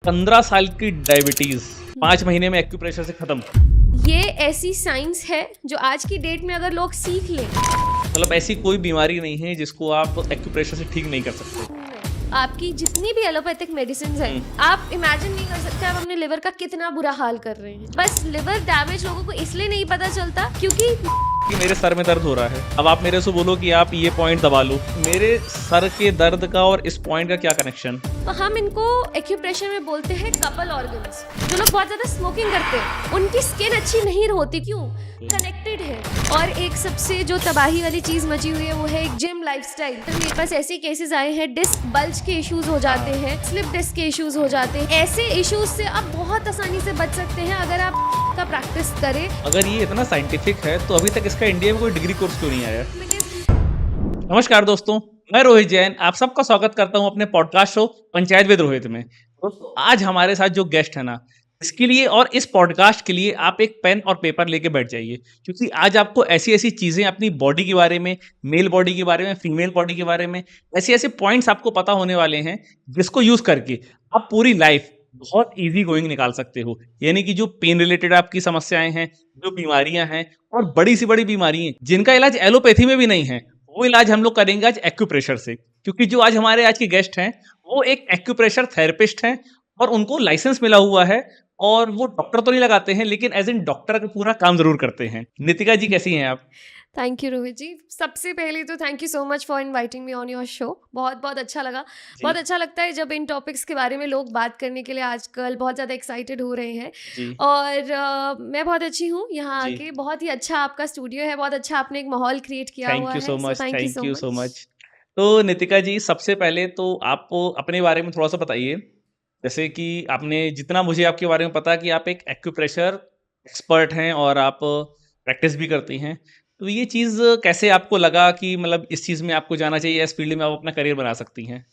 15 साल की डायबिटीज 5 महीने में एक्यूप्रेशर से खत्म। ये ऐसी साइंस है जो आज की डेट में अगर लोग सीख लें, मतलब ऐसी कोई बीमारी नहीं है जिसको आप एक्यूप्रेशर से ठीक नहीं कर सकते। आपकी जितनी भी एलोपैथिक मेडिसिन है, आप इमेजिन नहीं कर सकते आप अपने लिवर का कितना बुरा हाल कर रहे हैं। बस लिवर डैमेज लोगों को इसलिए नहीं पता चलता क्योंकि कि मेरे सर में दर्द हो रहा है, अब आप मेरे से बोलो कि आप ये पॉइंट दबा लो, मेरे सर के दर्द का और इस पॉइंट का क्या कनेक्शन? तो हम इनको एक्यूप्रेशर में बोलते हैं कपल ऑर्गन्स। जो लोग बहुत ज्यादा स्मोकिंग करते हैं उनकी स्किन अच्छी नहीं होती, क्यों? कनेक्टेड है। और एक सबसे जो तबाही वाली चीज मची हुई है वो है एक जिम लाइफस्टाइल। तो मेरे पास ऐसे केसेस आए हैं, डिस्क बल्ज के इश्यूज हो जाते हैं, स्लिप डिस्क के इश्यूज हो जाते हैं। ऐसे इश्यूज से आप बहुत आसानी से बच सकते हैं अगर आप का प्रैक्टिस करें। अगर ये इतना साइंटिफिक है तो अभी तक इसका इंडिया में कोई डिग्री कोर्स क्यों नहीं आया? नमस्कार दोस्तों, मैं रोहित जैन आप सबका स्वागत करता हूं अपने podcast show panchayat with Rohit में। दोस्तों, आज हमारे साथ जो गेस्ट है ना, इसके लिए और इस पॉडकास्ट के लिए आप एक पेन और पेपर लेके बैठ जाइए, क्योंकि आज आपको ऐसी ऐसी चीजें अपनी बॉडी के बारे में, मेल बॉडी के बारे में, फीमेल बॉडी के बारे में, ऐसे ऐसे पॉइंट्स आपको पता होने वाले हैं जिसको यूज करके आप पूरी लाइफ बहुत इजी गोइंग निकाल सकते हो। यानी कि जो पेन रिलेटेड आपकी समस्याएं हैं, जो बीमारियां हैं और बड़ी सी बड़ी बीमारियां जिनका इलाज एलोपैथी में भी नहीं है, वो इलाज हम लोग करेंगे आज एक्यूप्रेशर से। क्योंकि जो आज हमारे आज के गेस्ट हैं वो एक एक्यूप्रेशर थेरेपिस्ट हैं और उनको लाइसेंस मिला हुआ है, और वो डॉक्टर तो नहीं लगाते हैं लेकिन एज इन डॉक्टर का पूरा काम जरूर करते हैं। नितिका जी, कैसी हैं आप? थैंक यू रोहित जी। सबसे पहले तो thank you so much for inviting me on your show. बहुत बहुत अच्छा लगा। बहुत अच्छा लगता है जब इन टॉपिक्स के बारे में लोग बात करने के लिए आजकल बहुत ज़्यादा एक्साइटेड हो रहे हैं। और मैं बहुत अच्छी हूँ यहाँ आके। बहुत ही अच्छा आपका स्टूडियो है, बहुत अच्छा आपने एक माहौल क्रिएट किया हुआ है। Thank you so much. तो नितिका जी, सबसे पहले तो आप अपने बारे में थोड़ा सा बताइए। जैसे कि आपने जितना मुझे आपके बारे में पता कि आप एक एक्यूप्रेशर एक्सपर्ट हैं और आप प्रैक्टिस भी करती हैं, तो ये चीज़ कैसे आपको लगा कि मतलब इस चीज़ में आपको जाना चाहिए, इस फील्ड में आप अपना करियर बना सकती हैं?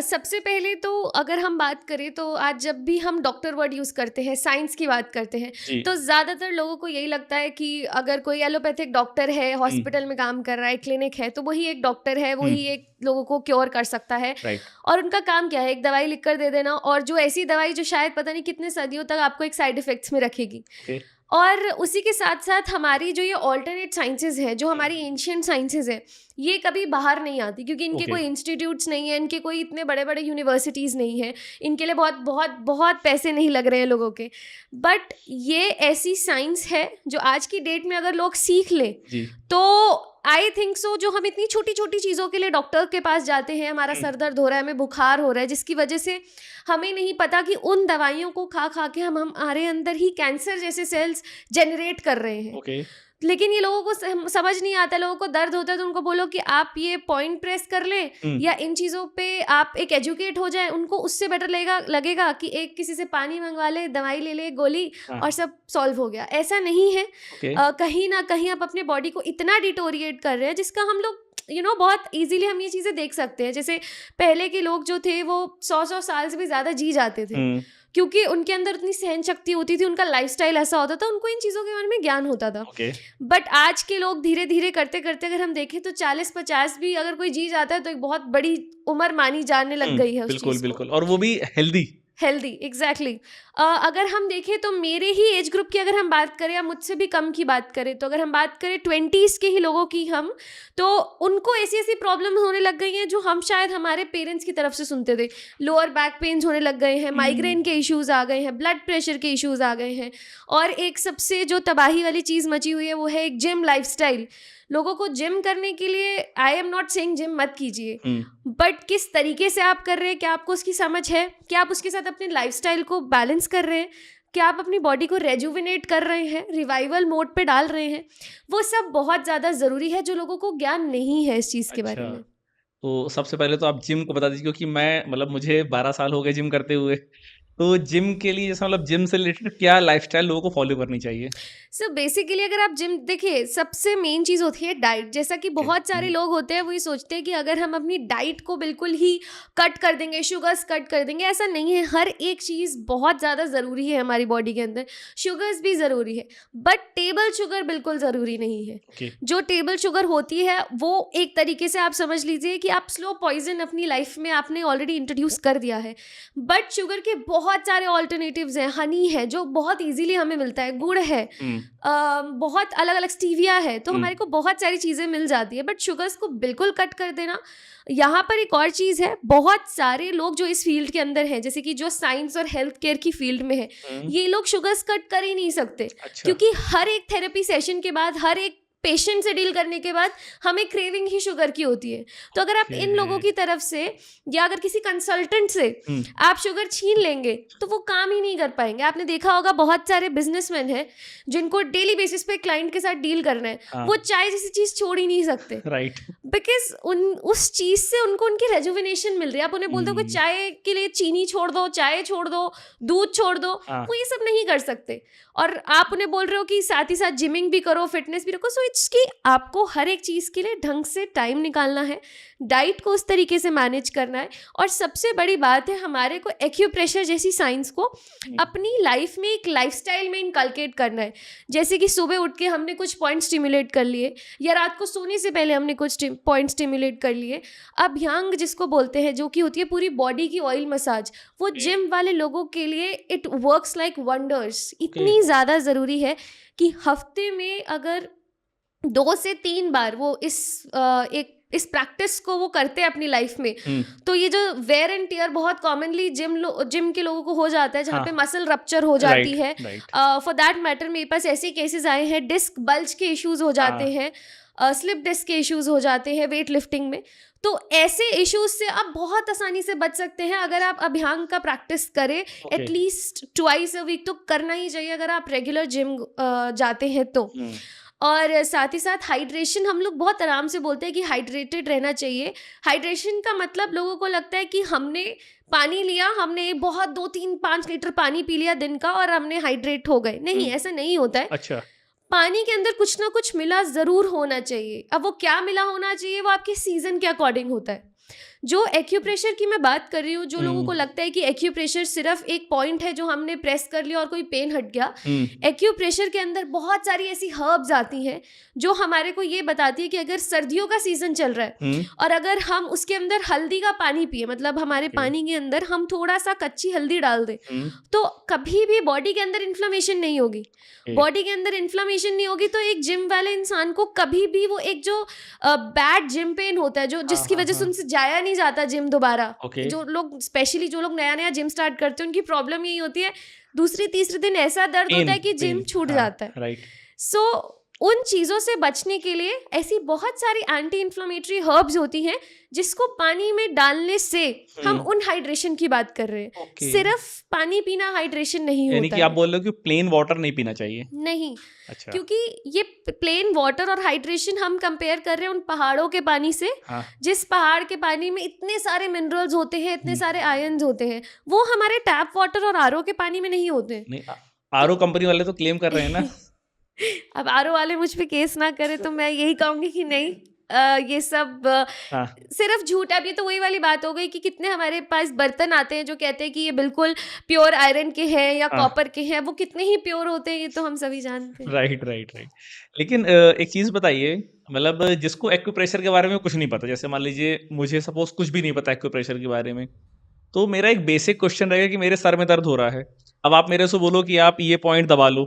सबसे पहले तो अगर हम बात करें तो आज जब भी हम डॉक्टर वर्ड यूज़ करते हैं, साइंस की बात करते हैं, तो ज़्यादातर लोगों को यही लगता है कि अगर कोई एलोपैथिक डॉक्टर है, हॉस्पिटल में काम कर रहा है, क्लिनिक है, तो वही एक डॉक्टर है, वही एक लोगों को क्योर कर सकता है। और उनका काम क्या है? एक दवाई लिख कर दे देना, और जो ऐसी दवाई जो शायद पता नहीं कितने सदियों तक आपको एक साइड इफेक्ट्स में रखेगी। और उसी के साथ साथ हमारी जो ये ऑल्टरनेट साइंसेज है, जो हमारी एंशियंट साइंसेज है, ये कभी बाहर नहीं आती क्योंकि इनके कोई इंस्टीट्यूट्स नहीं है, इनके कोई इतने बड़े बड़े यूनिवर्सिटीज़ नहीं है, इनके लिए बहुत बहुत बहुत पैसे नहीं लग रहे हैं लोगों के। बट ये ऐसी साइंस है जो आज की डेट में अगर लोग सीख लें तो आई थिंक सो, जो हम इतनी छोटी छोटी चीज़ों के लिए डॉक्टर के पास जाते हैं, हमारा सर दर्द हो रहा है, हमें बुखार हो रहा है, जिसकी वजह से हमें नहीं पता कि उन दवाइयों को खा खा के हम हमारे अंदर ही कैंसर जैसे सेल्स जनरेट कर रहे हैं। लेकिन ये लोगों को समझ नहीं आता। लोगों को दर्द होता है तो उनको बोलो कि आप ये पॉइंट प्रेस कर लें या इन चीज़ों पे आप एक एजुकेट हो जाए, उनको उससे बेटर लगेगा कि एक किसी से पानी मंगवा ले, दवाई ले ले, गोली, और सब सॉल्व हो गया। ऐसा नहीं है। कहीं ना कहीं आप अपने बॉडी को इतना डिटोरिएट कर रहे हैं जिसका हम लोग बहुत इजीली हम ये चीज़ें देख सकते हैं। जैसे पहले के लोग जो थे वो 100 साल से भी ज़्यादा जी जाते थे क्योंकि उनके अंदर उतनी सहन शक्ति होती थी, उनका लाइफस्टाइल ऐसा होता था, उनको इन चीज़ों के बारे में ज्ञान होता था। बट आज के लोग धीरे धीरे करते करते अगर हम देखें तो 40-50 भी अगर कोई जी जाता है तो एक बहुत बड़ी उम्र मानी जाने लग गई है। बिल्कुल, और वो भी हेल्दी। एग्जैक्टली। अगर हम देखें तो मेरे ही एज ग्रुप की अगर हम बात करें या मुझसे भी कम की बात करें, तो अगर हम बात करें 20s के ही लोगों की, हम तो उनको ऐसी ऐसी प्रॉब्लम होने लग गई हैं जो हम शायद हमारे पेरेंट्स की तरफ से सुनते थे। लोअर बैक पेन्स होने लग गए हैं, माइग्रेन के इश्यूज़ आ गए हैं, ब्लड प्रेशर के इश्यूज़ आ गए हैं, और एक सबसे जो तबाही वाली चीज़ मची हुई है वो है एक जिम लाइफस्टाइल। लोगों को जिम करने के लिए, I am not saying gym मत कीजिए, बट किस तरीके से आप कर रहे हैं, क्या आपको उसकी समझ है, क्या आप उसके साथ अपने लाइफस्टाइल को बैलेंस कर रहे हैं, क्या आप अपनी बॉडी को रेजुविनेट कर रहे हैं, रिवाइवल मोड पे डाल रहे हैं, वो सब बहुत ज़्यादा ज़रूरी है जो लोगों को ज्ञान नहीं है इस चीज़ के बारे में। तो सबसे पहले तो आप जिम को बता दीजिए, क्योंकि मैं मुझे 12 साल हो गए जिम करते हुए। तो जिम के लिए जैसा जिम से रिलेटेड क्या लाइफस्टाइल लोगों को फॉलो करनी चाहिए? सो बेसिकली अगर आप जिम देखिए, सबसे मेन चीज़ होती है डाइट। जैसा कि बहुत सारे लोग होते हैं वो ये सोचते हैं कि अगर हम अपनी डाइट को बिल्कुल ही कट कर देंगे, शुगर्स कट कर देंगे, ऐसा नहीं है। हर एक चीज़ बहुत ज़्यादा ज़रूरी है हमारी बॉडी के अंदर, शुगर्स भी ज़रूरी है, बट टेबल शुगर बिल्कुल ज़रूरी नहीं है। ओके, जो टेबल शुगर होती है वो एक तरीके से आप समझ लीजिए कि आप स्लो पॉइजन अपनी लाइफ में आपने ऑलरेडी इंट्रोड्यूस कर दिया है। बट शुगर के बहुत सारे ऑल्टरनेटिव्स हैं। हनी है जो बहुत इजीली हमें मिलता है, गुड़ है, बहुत अलग अलग, स्टीविया है, तो हमारे को बहुत सारी चीज़ें मिल जाती है। बट शुगर्स को बिल्कुल कट कर देना, यहाँ पर एक और चीज़ है, बहुत सारे लोग जो इस फील्ड के अंदर हैं, जैसे कि जो साइंस और हेल्थ केयर की फील्ड में है, ये लोग शुगर्स कट कर ही नहीं सकते। अच्छा, क्योंकि हर एक थेरेपी सेशन के बाद, हर एक पेशेंट से डील करने के बाद हमें क्रेविंग ही शुगर की होती है। तो अगर आप इन लोगों की तरफ से या अगर किसी कंसल्टेंट से आप शुगर छीन लेंगे तो वो काम ही नहीं कर पाएंगे। आपने देखा होगा बहुत सारे बिजनेसमैन हैं जिनको डेली बेसिस पे क्लाइंट के साथ डील करना है, वो चाय जैसी चीज छोड़ ही नहीं सकते, राइट, बिकॉज उस चीज से उनको उनकी रेजुविनेशन मिल रही है। आप उन्हें बोलते हो कि चाय के लिए चीनी छोड़ दो, चाय छोड़ दो, दूध छोड़ दो, वो ये सब नहीं कर सकते। और आप उन्हें बोल रहे हो कि साथ ही साथ जिमिंग भी करो, फिटनेस भी रखो। सो इट्स कि आपको हर एक चीज़ के लिए ढंग से टाइम निकालना है, डाइट को उस तरीके से मैनेज करना है। और सबसे बड़ी बात है, हमारे को एक्यूप्रेशर जैसी साइंस को अपनी लाइफ में एक लाइफस्टाइल में इनकलकेट करना है। जैसे कि सुबह उठ के हमने कुछ पॉइंट स्टिमुलेट कर लिए, या रात को सोने से पहले हमने कुछ पॉइंट स्टिमुलेट कर लिए। अभ्यंग जिसको बोलते हैं, जो कि होती है पूरी बॉडी की ऑयल मसाज, वो जिम वाले लोगों के लिए इट वर्क्स लाइक वंडर्स। इतनी ज़्यादा ज़रूरी है कि हफ्ते में अगर 2 से 3 बार वो इस प्रैक्टिस को वो करते हैं अपनी लाइफ में, तो ये जो वेयर एंड टियर बहुत कॉमनली जिम के लोगों को हो जाता है, जहाँ पे मसल रप्चर हो जाती है। फॉर दैट मैटर मेरे पास ऐसे केसेस आए हैं, डिस्क बल्ज के इश्यूज हो जाते हैं, स्लिप डिस्क के इश्यूज हो जाते हैं वेट लिफ्टिंग में। तो ऐसे इश्यूज से आप बहुत आसानी से बच सकते हैं अगर आप अभ्यंग का प्रैक्टिस करें। एटलीस्ट ट्वाइस अ वीक तो करना ही चाहिए अगर आप रेगुलर जिम जाते हैं तो। और साथ ही साथ हाइड्रेशन, हम लोग बहुत आराम से बोलते हैं कि हाइड्रेटेड रहना चाहिए। हाइड्रेशन का मतलब लोगों को लगता है कि हमने पानी लिया, हमने बहुत 2-3-5 लीटर पानी पी लिया दिन का और हमने हाइड्रेट हो गए। नहीं, ऐसा नहीं होता है। अच्छा, पानी के अंदर कुछ ना कुछ मिला ज़रूर होना चाहिए। अब वो क्या मिला होना चाहिए, वो आपके सीजन के अकॉर्डिंग होता है। जो एक्यूप्रेशर की मैं बात कर रही हूँ, जो लोगों को लगता है कि एक्यूप्रेशर सिर्फ एक पॉइंट है जो हमने प्रेस कर लिया और कोई पेन हट गया, एक्यूप्रेशर के अंदर बहुत सारी ऐसी हर्ब्स आती हैं जो हमारे को ये बताती है कि अगर सर्दियों का सीजन चल रहा है और अगर हम उसके अंदर हल्दी का पानी पिए, मतलब हमारे पानी के अंदर हम थोड़ा सा कच्ची हल्दी डाल दें, तो कभी भी बॉडी के अंदर इन्फ्लेमेशन नहीं होगी। बॉडी के अंदर इन्फ्लेमेशन नहीं होगी तो एक जिम वाले इंसान को कभी भी वो एक जो बैड जिम पेन होता है, जो जिसकी वजह से उनसे जाया नहीं जाता जिम दोबारा। जो लोग स्पेशली जो लोग नया नया जिम स्टार्ट करते हैं, उनकी प्रॉब्लम यही होती है, दूसरे तीसरे दिन ऐसा दर्द होता है कि जिम छूट जाता है। राइट। सो उन चीज़ों से बचने के लिए ऐसी बहुत सारी एंटी इन्फ्लेमेटरी हर्ब्स होती हैं जिसको पानी में डालने से हम उन हाइड्रेशन की बात कर रहे हैं। सिर्फ पानी पीना हाइड्रेशन नहीं होता। यानी कि आप बोल रहे हो कि प्लेन वाटर नहीं पीना चाहिए? नहीं। अच्छा। क्योंकि ये प्लेन वाटर और हाइड्रेशन हम कंपेयर कर रहे हैं उन पहाड़ों के पानी से। जिस पहाड़ के पानी में इतने सारे मिनरल्स होते हैं, इतने सारे आयन्स होते हैं, वो हमारे टैप वाटर और आरओ के पानी में नहीं होते। आरओ कंपनी वाले तो क्लेम कर रहे हैं ना। अब आरओ वाले मुझ पे केस ना करे तो मैं यही कहूंगी कि नहीं, ये सब सिर्फ झूठ है। अब ये तो वही वाली बात हो गई कि कितने हमारे पास बर्तन आते हैं जो कहते हैं कि ये बिल्कुल प्योर आयरन के हैं या कॉपर के हैं, वो कितने ही प्योर होते हैं ये तो हम सभी जानते हैं। Right right right. लेकिन एक चीज़ बताइए, मतलब जिसको एक्यूप्रेशर के बारे में कुछ नहीं पता, जैसे मान लीजिए मुझे सपोज कुछ भी नहीं पता एक्यूप्रेशर के बारे में, तो मेरा एक बेसिक क्वेश्चन रहेगा कि मेरे सर में दर्द हो रहा है, अब आप मेरे से बोलो कि आप ये पॉइंट दबा लो,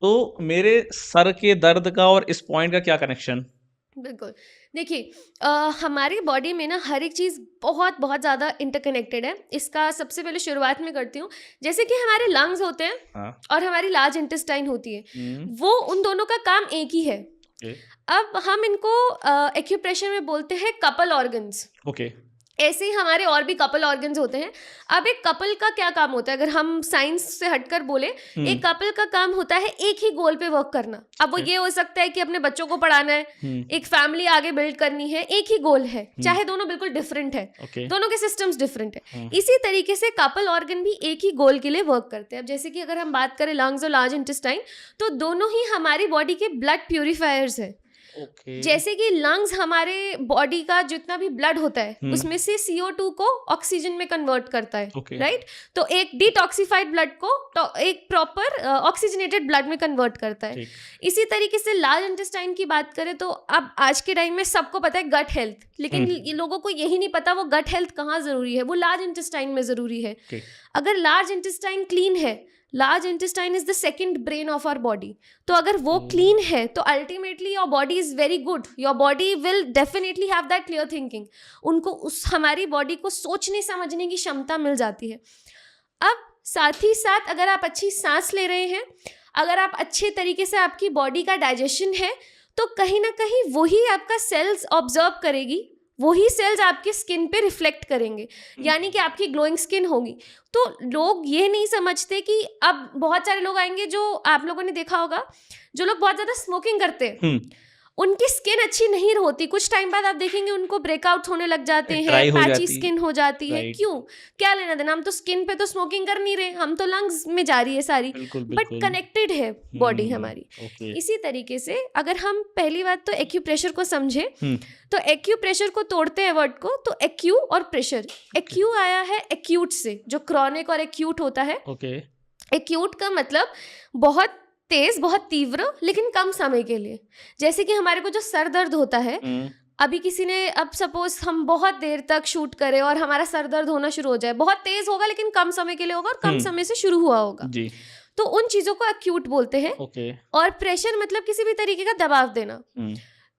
तो मेरे सर के दर्द का और इस पॉइंट का क्या कनेक्शन? बिल्कुल, देखिए हमारी बॉडी में ना हर एक चीज़ बहुत बहुत ज़्यादा इंटरकनेक्टेड है। इसका सबसे पहले शुरुआत में करती हूँ, जैसे कि हमारे लंग्स होते हैं और हमारी लार्ज इंटेस्टाइन होती है, वो उन दोनों का काम एक ही है। अब हम इनको एक्यूप्रेशर में बोलते हैं कपल ऑर्गन्स। ओके। ऐसे ही हमारे और भी कपल ऑर्गन्स होते हैं। अब एक कपल का क्या काम होता है, अगर हम साइंस से हटकर बोले, एक कपल का काम होता है एक ही गोल पे वर्क करना। अब वो ये हो सकता है कि अपने बच्चों को पढ़ाना है, एक फैमिली आगे बिल्ड करनी है, एक ही गोल है, चाहे दोनों बिल्कुल डिफरेंट है, दोनों के सिस्टम्स डिफरेंट है। इसी तरीके से कपल ऑर्गन भी एक ही गोल के लिए वर्क करते हैं। अब जैसे कि अगर हम बात करें लंग्स और लार्ज इंटेस्टाइन, तो दोनों ही हमारी बॉडी के ब्लड प्यूरिफायर्स है। जैसे कि लंग्स हमारे बॉडी का जितना भी ब्लड होता है उसमें से CO2 को ऑक्सीजन में कन्वर्ट करता है, राइट? तो एक डिटॉक्सिफाइड ब्लड को एक प्रॉपर ऑक्सीजनेटेड ब्लड में कन्वर्ट करता है। इसी तरीके से लार्ज इंटेस्टाइन की बात करें तो अब आज के टाइम में सबको पता है गट हेल्थ, लेकिन लोगों को यही नहीं पता वो गट हेल्थ कहाँ जरूरी है, वो लार्ज इंटेस्टाइन में जरूरी है। अगर लार्ज इंटेस्टाइन क्लीन है, large intestine is the second brain of our body, तो अगर वो क्लीन है तो ultimately your body is very good, your body will definitely have that clear thinking. उनको उस हमारी बॉडी को सोचने समझने की क्षमता मिल जाती है। अब साथ ही साथ अगर आप अच्छी सांस ले रहे हैं, अगर आप अच्छे तरीके से आपकी बॉडी का डाइजेशन है, तो कहीं ना कहीं वही आपका सेल्स ऑब्जर्व करेगी, वही सेल्स आपके स्किन पे रिफ्लेक्ट करेंगे, यानी कि आपकी ग्लोइंग स्किन होगी। तो लोग ये नहीं समझते कि अब बहुत सारे लोग आएंगे, जो आप लोगों ने देखा होगा, जो लोग बहुत ज़्यादा स्मोकिंग करते हैं उनकी स्किन अच्छी नहीं होती, कुछ टाइम बाद आप देखेंगे उनको ब्रेकआउट होने लग जाते हैं, पैची स्किन हो जाती है। क्यों? क्या लेना देना, हम तो स्किन पे तो स्मोकिंग कर नहीं रहे, हम तो लंग्स में जा रही है सारी, बट कनेक्टेड है बॉडी हमारी। इसी तरीके से अगर हम पहली बात तो एक्यूप्रेशर को समझे, तो एक्यूप्रेशर को तोड़ते हैं वर्ड को, तो एक्यू और प्रेशर। एक्यू आया है एक्यूट से, जो क्रॉनिक और एक्यूट होता है। एक्यूट का मतलब बहुत तेज, बहुत तीव्र, लेकिन कम समय के लिए। जैसे कि हमारे को जो सर दर्द होता है, अभी किसी ने, अब सपोज हम बहुत देर तक शूट करें और हमारा सर दर्द होना शुरू हो जाए, बहुत तेज होगा लेकिन कम समय के लिए होगा और कम समय से शुरू हुआ होगा जी। तो उन चीजों को एक्यूट बोलते हैं। और प्रेशर मतलब किसी भी तरीके का दबाव देना।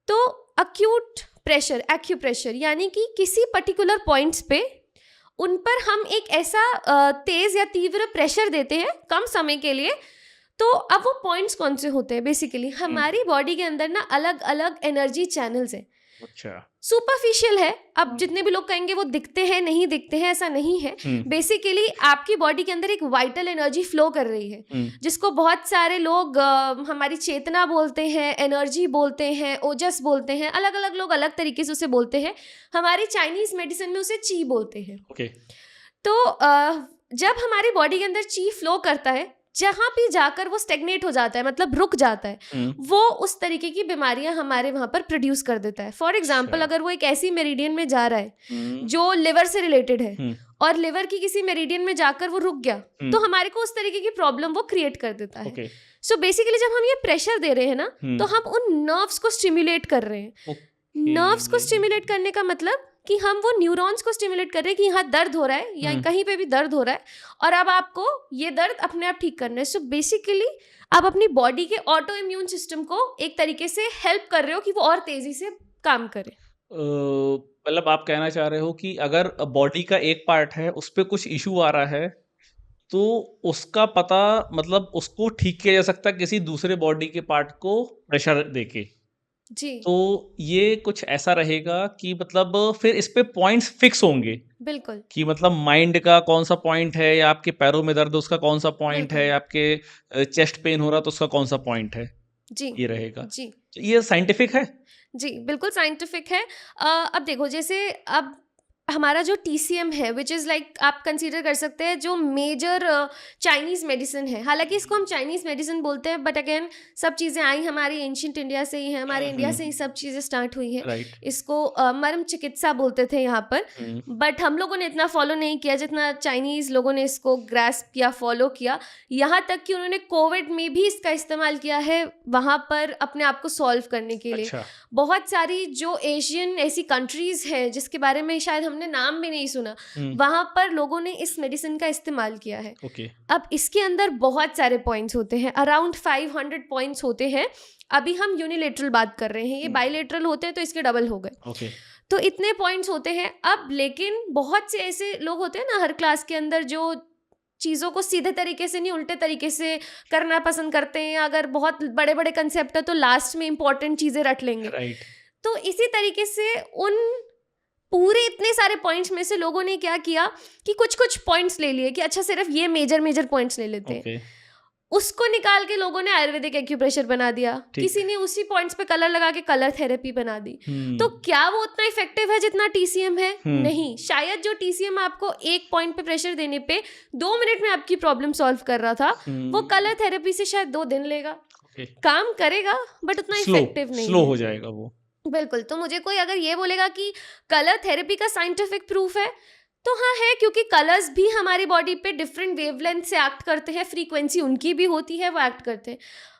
तो एक्यूट प्रेशर, एक्यूप्रेशर, यानी कि किसी पर्टिकुलर पॉइंट्स पे उन पर हम एक ऐसा तेज या तीव्र प्रेशर देते हैं कम समय के लिए। तो अब वो पॉइंट्स कौन से होते हैं? बेसिकली हमारी बॉडी के अंदर ना अलग अलग एनर्जी चैनल्स हैं। अच्छा, सुपरफिशियल है। अब जितने भी लोग कहेंगे वो दिखते हैं, नहीं दिखते हैं, ऐसा नहीं है। बेसिकली आपकी बॉडी के अंदर एक वाइटल एनर्जी फ्लो कर रही है, जिसको बहुत सारे लोग हमारी चेतना बोलते हैं, एनर्जी बोलते हैं, ओजस बोलते हैं। अलग अलग लोग अलग तरीके से उसे बोलते हैं। हमारी चाइनीज मेडिसिन में उसे ची बोलते हैं। तो जब हमारी बॉडी के अंदर ची फ्लो करता है, जहां भी जाकर वो स्टेगनेट हो जाता है, मतलब रुक जाता है, वो उस तरीके की बीमारियां हमारे वहां पर प्रोड्यूस कर देता है। फॉर एग्जाम्पल, अगर वो एक ऐसी मेरिडियन में जा रहा है जो लिवर से रिलेटेड है और लिवर की किसी मेरिडियन में जाकर वो रुक गया, तो हमारे को उस तरीके की प्रॉब्लम वो क्रिएट कर देता है। सो बेसिकली जब हम ये प्रेशर दे रहे हैं ना, तो हम उन नर्व्स को स्टिमुलेट कर रहे हैं। नर्व्स को स्टिमुलेट करने का मतलब कि हम वो न्यूरॉन्स को स्टिमुलेट कर रहे हैं कि यहाँ दर्द हो रहा है या कहीं पे भी दर्द हो रहा है, और अब आपको ये दर्द अपने आप ठीक करना है। सो बेसिकली आप अपनी बॉडी के ऑटो इम्यून सिस्टम को एक तरीके से हेल्प कर रहे हो कि वो और तेजी से काम करे। मतलब आप कहना चाह रहे हो कि अगर बॉडी का एक पार्ट है उस पर कुछ इशू आ रहा है, तो उसका पता, मतलब उसको ठीक किया जा सकता है किसी दूसरे बॉडी के पार्ट को प्रेशर देके जी। तो ये कुछ ऐसा रहेगा कि मतलब फिर इस पे पॉइंट्स फिक्स होंगे। बिल्कुल। कि मतलब माइंड का कौन सा पॉइंट है, या आपके पैरों में दर्द उसका कौन सा पॉइंट है, या आपके चेस्ट पेन हो रहा तो उसका कौन सा पॉइंट है। जी, ये रहेगा जी। ये साइंटिफिक है। जी बिल्कुल साइंटिफिक है। अब देखो, जैसे अब हमारा जो TCM है, विच इज़ लाइक आप कंसीडर कर सकते हैं जो मेजर चाइनीज़ मेडिसिन है। हालांकि इसको हम चाइनीज़ मेडिसिन बोलते हैं, बट अगेन सब चीज़ें आई हमारी एंशिएंट इंडिया से ही हैं, हमारे इंडिया से ही सब चीज़ें स्टार्ट हुई हैं। इसको मर्म चिकित्सा बोलते थे यहाँ पर, बट हम लोगों ने इतना फॉलो नहीं किया जितना चाइनीज़ लोगों ने इसको ग्रास्प किया, फॉलो किया। यहाँ तक कि उन्होंने कोविड में भी इसका इस्तेमाल किया है वहाँ पर अपने आप को सॉल्व करने के लिए। अच्छा। बहुत सारी जो एशियन ऐसी कंट्रीज़ हैं जिसके बारे में शायद हमने नाम भी नहीं सुना, वहां पर लोगों ने इस मेडिसिन का इस्तेमाल किया है। अब इसके अंदर बहुत सारे पॉइंट्स होते हैं, अराउंड 500 पॉइंट्स होते हैं। अभी हम यूनिलेटरल बात कर रहे हैं, ये बाइलेटरल होते हैं तो इसके डबल हो गए। तो इतने पॉइंट्स होते हैं। अब लेकिन बहुत से ऐसे लोग होते हैं ना हर क्लास के अंदर, जो चीज़ों को सीधे तरीके से नहीं उल्टे तरीके से करना पसंद करते हैं। अगर बहुत बड़े बड़े कंसेप्ट है तो लास्ट में इंपॉर्टेंट चीज़ें रट लेंगे। तो इसी तरीके से उन पूरे इतने सारे पॉइंट्स में से लोगों ने क्या किया कि कुछ कुछ पॉइंट्स ले लिए कि अच्छा सिर्फ ये मेजर मेजर पॉइंट्स ले लेते हैं। ओके, उसको निकाल के लोगों ने आयुर्वेदिक एक्यूप्रेशर बना दिया, ठीक। किसी ने उसी पॉइंट्स पे कलर लगा के कलर थेरेपी बना दी। तो क्या वो उतना इफेक्टिव है जितना टीसीएम है? नहीं। शायद जो टीसीएम आपको एक पॉइंट पे प्रेशर देने पे 2 मिनट में आपकी प्रॉब्लम सॉल्व कर रहा था, वो कलर थेरेपी से शायद 2 दिन लेगा। काम करेगा बट उतना इफेक्टिव नहीं, स्लो हो जाएगा वो। बिल्कुल। तो मुझे कोई अगर ये बोलेगा कि कलर थेरेपी का साइंटिफिक प्रूफ है, तो हाँ है, क्योंकि कलर्स भी हमारी बॉडी पे डिफरेंट वेवलेंथ से एक्ट करते हैं, फ्रीक्वेंसी उनकी भी होती है, वो एक्ट करते हैं।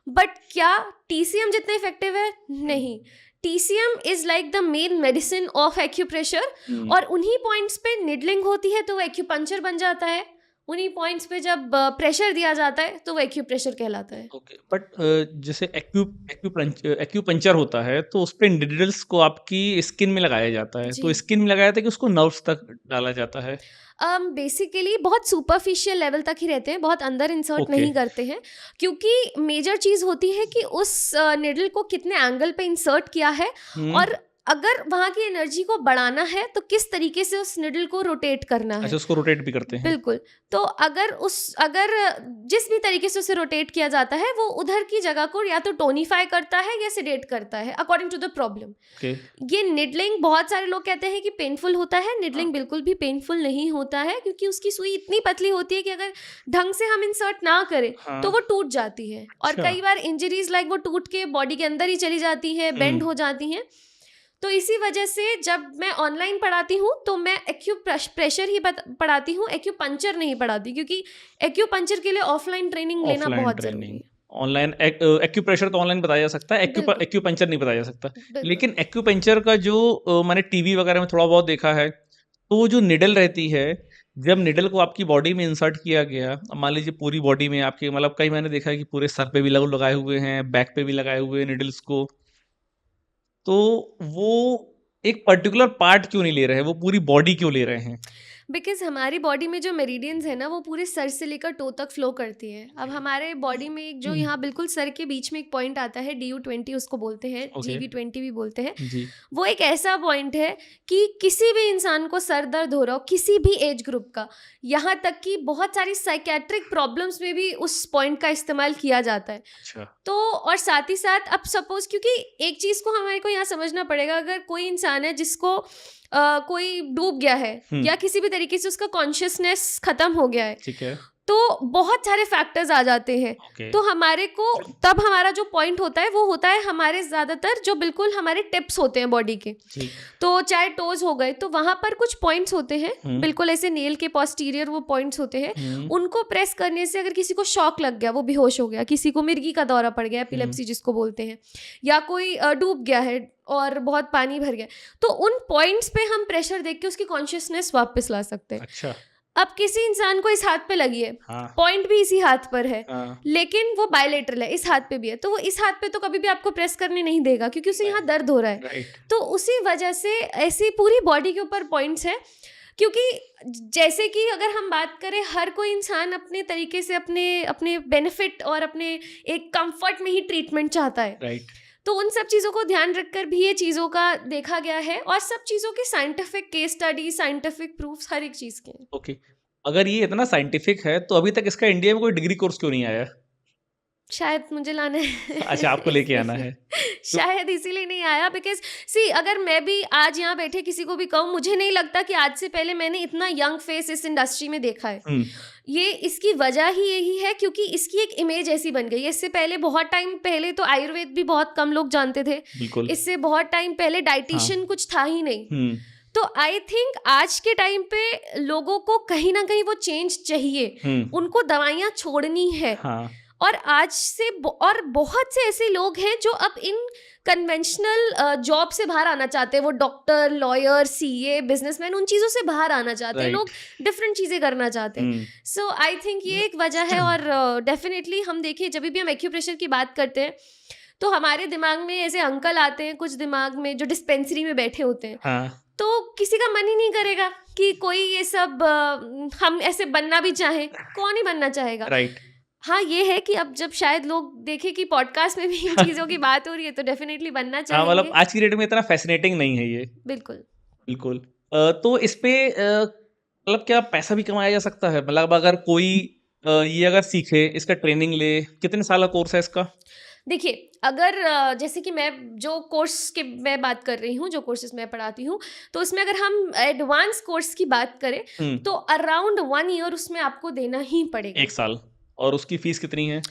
बट क्या टीसीएम जितना इफेक्टिव है? नहीं। TCM is like the main medicine of acupressure, और उन्हीं पॉइंट्स पे निडलिंग होती है तो वो एक्यूपंक्चर बन जाता है। उन्हीं पॉइंट्स पे जब प्रेशर दिया जाता है तो वो एक्यूप्रेशर कहलाता है। ओके, बट जैसे एक्यूपंचर होता है तो उस पे निडल्स को आपकी स्किन में लगाया जाता है, तो जी। स्किन में लगाया था कि उसको नर्व्स तक डाला जाता है? बेसिकली बहुत सुपरफिशियल लेवल तक ही रहते हैं, बहुत अंदर इंसर्ट ओके। नहीं करते हैं, क्योंकि मेजर चीज़ होती है कि उस निडल को कितने एंगल पे इंसर्ट किया है, और अगर वहाँ की एनर्जी को बढ़ाना है तो किस तरीके से उस निडल को रोटेट करना है। अच्छा, उसको रोटेट भी करते हैं? बिल्कुल। तो अगर जिस भी तरीके से उसे रोटेट किया जाता है, वो उधर की जगह को या तो टोनिफाई करता है या सेडेट करता है according to the problem. Okay. ये निडलिंग, बहुत सारे लोग कहते हैं कि पेनफुल होता है, निडलिंग बिल्कुल भी पेनफुल नहीं होता है, क्योंकि उसकी सुई इतनी पतली होती है कि अगर ढंग से हम इंसर्ट ना करें तो वो टूट जाती है, और अच्छा। कई बार इंजरीज लाइक वो टूट के बॉडी के अंदर ही चली जाती है, बेंड हो जाती हैं। तो इसी वजह से जब मैं ऑनलाइन पढ़ाती हूँ तो मैं एक्यूप्रेशर ही पढ़ाती हूँ, एक्यूपंचर नहीं पढ़ाती, क्योंकि एक्यूपंचर के लिए ऑफलाइन ट्रेनिंग लेना बहुत जरूरी है। ऑनलाइन एक्यूप्रेशर तो ऑनलाइन बताया जा सकता है, बिल्कुल। एक्यूपंचर नहीं बताया जा सकता। बिल्कुल। लेकिन एक्यूपंचर का जो मैंने टीवी वगैरह में थोड़ा बहुत देखा है, तो वो जो निडल रहती है, जब निडल को आपकी बॉडी में इंसर्ट किया गया, अब मान लीजिए पूरी बॉडी में आपके, मतलब कई मैंने देखा है कि पूरे सर पे भी लगाए हुए हैं, बैक पे भी लगाए हुए हैं निडल्स को, तो वो एक पर्टिकुलर पार्ट क्यों नहीं ले रहे हैं, वो पूरी बॉडी क्यों ले रहे हैं? बिकॉज हमारी बॉडी में जो मेरिडियंस है ना, वो पूरे सर से लेकर टो तक फ्लो करती है। अब हमारे बॉडी में एक जो यहाँ बिल्कुल सर के बीच में एक पॉइंट आता है, DU20 उसको बोलते हैं, Okay. GV20 भी बोलते हैं। जी। वो एक ऐसा पॉइंट है कि किसी भी इंसान को सर दर्द हो रहा हो, किसी भी एज ग्रुप का, यहाँ तक कि बहुत सारी साइकेट्रिक प्रॉब्लम्स में भी उस पॉइंट का इस्तेमाल किया जाता है। अच्छा। तो और साथ ही साथ अब सपोज, क्योंकि एक चीज़ को हमारे को यहाँ समझना पड़ेगा, अगर कोई इंसान है जिसको कोई डूब गया है या किसी भी तरीके से उसका कॉन्शियसनेस खत्म हो गया है, ठीक है। तो बहुत सारे फैक्टर्स आ जाते हैं। ओके। तो हमारे को तब हमारा जो पॉइंट होता है वो होता है हमारे ज़्यादातर जो बिल्कुल हमारे टिप्स होते हैं बॉडी के, ठीक। तो चाहे टोज हो गए, तो वहाँ पर कुछ पॉइंट्स होते हैं, बिल्कुल ऐसे नेल के पोस्टीरियर वो पॉइंट्स होते हैं। उनको प्रेस करने से अगर किसी को शॉक लग गया, वो बेहोश हो गया, किसी को मिर्गी का दौरा पड़ गया, एपिलेप्सी जिसको बोलते हैं, या कोई डूब गया है और बहुत पानी भर गया, तो उन पॉइंट्स पे हम प्रेशर देख के उसकी कॉन्शियसनेस वापस ला सकते हैं। अच्छा। अब किसी इंसान को इस हाथ पे लगी है, हाँ। पॉइंट भी इसी हाथ पर है, हाँ। लेकिन वो बायलेटरल है, इस हाथ पे भी है, तो वो इस हाथ पे तो कभी भी आपको प्रेस करने नहीं देगा, क्योंकि उसे यहाँ दर्द हो रहा है। राइट। तो उसी वजह से ऐसी पूरी बॉडी के ऊपर पॉइंट्स हैं, क्योंकि जैसे कि अगर हम बात करें, हर कोई इंसान अपने तरीके से अपने बेनिफिट और अपने एक कंफर्ट में ही ट्रीटमेंट चाहता है। राइट। तो उन सब चीज़ों को ध्यान रखकर भी ये चीज़ों का देखा गया है, और सब चीज़ों के scientific case study, scientific proofs हर एक चीज़ के। ओके, अगर ये इतना साइंटिफिक है तो अभी तक इसका इंडिया में कोई डिग्री कोर्स क्यों नहीं आया? शायद मुझे लाना है। अच्छा, आपको लेके आना है। शायद इसीलिए नहीं आया, बिकॉज सी, अगर मैं भी आज यहाँ बैठे किसी को भी कहूँ, मुझे नहीं लगता कि आज से पहले मैंने इतना यंग फेस इस इंडस्ट्री में देखा है। ये इसकी वजह ही यही है क्योंकि इसकी एक इमेज ऐसी बन गई है। इससे पहले बहुत टाइम पहले तो आयुर्वेद भी बहुत कम लोग जानते थे। बिल्कुल। इससे बहुत टाइम पहले डाइटिशियन कुछ था ही नहीं। तो आई थिंक आज के टाइम पे लोगों को कहीं ना कहीं वो चेंज चाहिए, उनको दवाइयाँ छोड़नी है। हाँ। और आज से और बहुत से ऐसे लोग हैं जो अब इन कन्वेंशनल जॉब से बाहर आना चाहते हैं। वो डॉक्टर, लॉयर, सीए, बिजनेसमैन, उन चीज़ों से बाहर आना चाहते हैं। लोग डिफरेंट चीज़ें करना चाहते हैं। सो आई थिंक ये एक वजह है। और डेफिनेटली हम देखें, जब भी हम एक्यूप्रेशर की बात करते हैं तो हमारे दिमाग में ऐसे अंकल आते हैं, कुछ दिमाग में जो डिस्पेंसरी में बैठे होते हैं। हाँ। तो किसी का मन ही नहीं करेगा कि कोई ये सब हम ऐसे बनना भी चाहे, कौन ही बनना चाहेगा। राइट। हाँ, ये है कि अब जब शायद लोग देखें कि पॉडकास्ट में भी इन चीज़ों की बात हो रही है, तो डेफिनेटली बनना हाँ, चाहेंगे। मतलब आज की डेट में इतना फैसिनेटिंग नहीं है ये। बिल्कुल। बिल्कुल। तो इस पे मतलब क्या पैसा भी कमाया जा सकता है? मतलब अगर कोई ये अगर सीखे, इसका ट्रेनिंग ले, कितने साल का कोर्स है इसका? देखिए, अगर जैसे कि मैं जो कोर्स की मैं बात कर रही हूँ, जो कोर्सेज़ मैं पढ़ाती हूँ, तो उसमें अगर हम एडवांस कोर्स की बात करें, हुँ, तो अराउंड 1 ईयर उसमें आपको देना ही 1 पड़ेगा। साल और उसकी फीस कितनी है?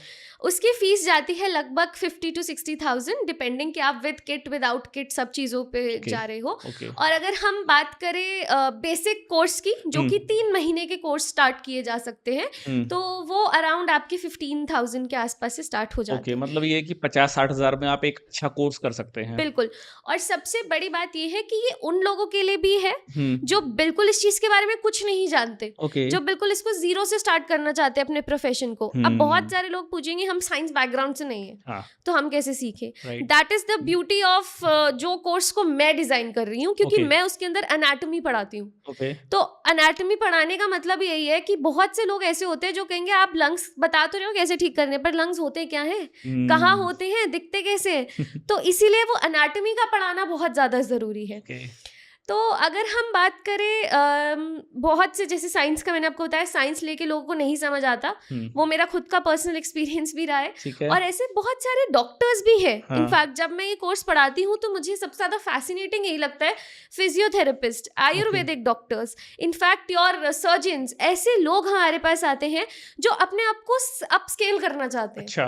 उसकी फीस जाती है लगभग 50 टू 60,000 डिपेंडिंग कि आप विद किट विदाउट किट सब चीज़ों पे ओके, जा रहे हो। ओके। और अगर हम बात करें बेसिक कोर्स की, जो हुँ, कि 3 महीने के कोर्स स्टार्ट किए जा सकते हैं, हुँ, तो वो अराउंड आपकी 15,000 के आसपास से स्टार्ट हो जाते ओके हैं। मतलब ये है कि 50-60 हज़ार में आप एक अच्छा कोर्स कर सकते हैं। बिल्कुल। और सबसे बड़ी बात ये है कि ये उन लोगों के लिए भी है हुँ, जो बिल्कुल इस चीज़ के बारे में कुछ नहीं जानते, ओके। जो बिल्कुल इसको ज़ीरो से स्टार्ट करना चाहते हैं अपने प्रोफ़ेशन को। अब बहुत हुँ, सारे लोग पूछेंगे हम साइंस बैकग्राउंड से नहीं है, हाँ, तो हम कैसे सीखें? Right, that is the beauty of जो कोर्स को मैं डिज़ाइन कर रही हूँ, क्योंकि ओके, मैं उसके अंदर एनाटॉमी पढ़ाती हूँ। ओके। तो एनाटॉमी पढ़ाने का मतलब यही है कि बहुत से लोग ऐसे होते हैं जो कहेंगे आप लंग्स बता तो रहे हो कैसे ठीक करने, पर लंग्स होते क्या हैं? कहाँ हुँ, होते हैं? दिखते कैसे हैं? तो इसीलिए वो एनाटॉमी का पढ़ाना बहुत ज़्यादा ज़रूरी है। ओके। तो अगर हम बात करें बहुत से, जैसे साइंस का मैंने आपको बताया, साइंस लेके लोगों को नहीं समझ आता, हुँ, वो मेरा खुद का पर्सनल एक्सपीरियंस भी रहा है। ठीक है। और ऐसे बहुत सारे डॉक्टर्स भी हैं। हाँ, इनफैक्ट जब मैं ये कोर्स पढ़ाती हूँ तो मुझे सबसे ज़्यादा फैसिनेटिंग यही लगता है, physiotherapist, okay. Ayurvedic doctors, in fact your surgeons, ऐसे लोग हमारे पास आते हैं जो अपने आप को अपस्केल करना चाहते हैं। अच्छा,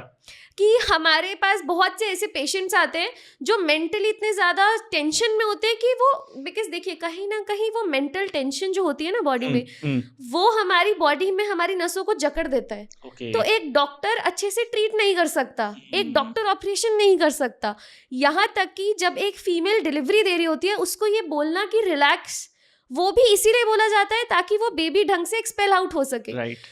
कि हमारे पास बहुत से ऐसे पेशेंट्स आते हैं जो मेंटली इतने ज़्यादा टेंशन में होते हैं कि वो, बिकॉज देखिए कहीं ना कहीं वो मेंटल टेंशन जो होती है ना बॉडी हुँ, में, हुँ, वो हमारी बॉडी में हमारी नसों को जकड़ देता है। ओके। तो एक डॉक्टर अच्छे से ट्रीट नहीं कर सकता, एक हुँ, डॉक्टर ऑपरेशन नहीं कर सकता। यहाँ तक कि जब एक फीमेल डिलीवरी दे रही होती है, उसको ये बोलना कि रिलैक्स, वो भी इसीलिए बोला जाता है ताकि वो बेबी ढंग से एक्सपेल आउट हो सके। राइट।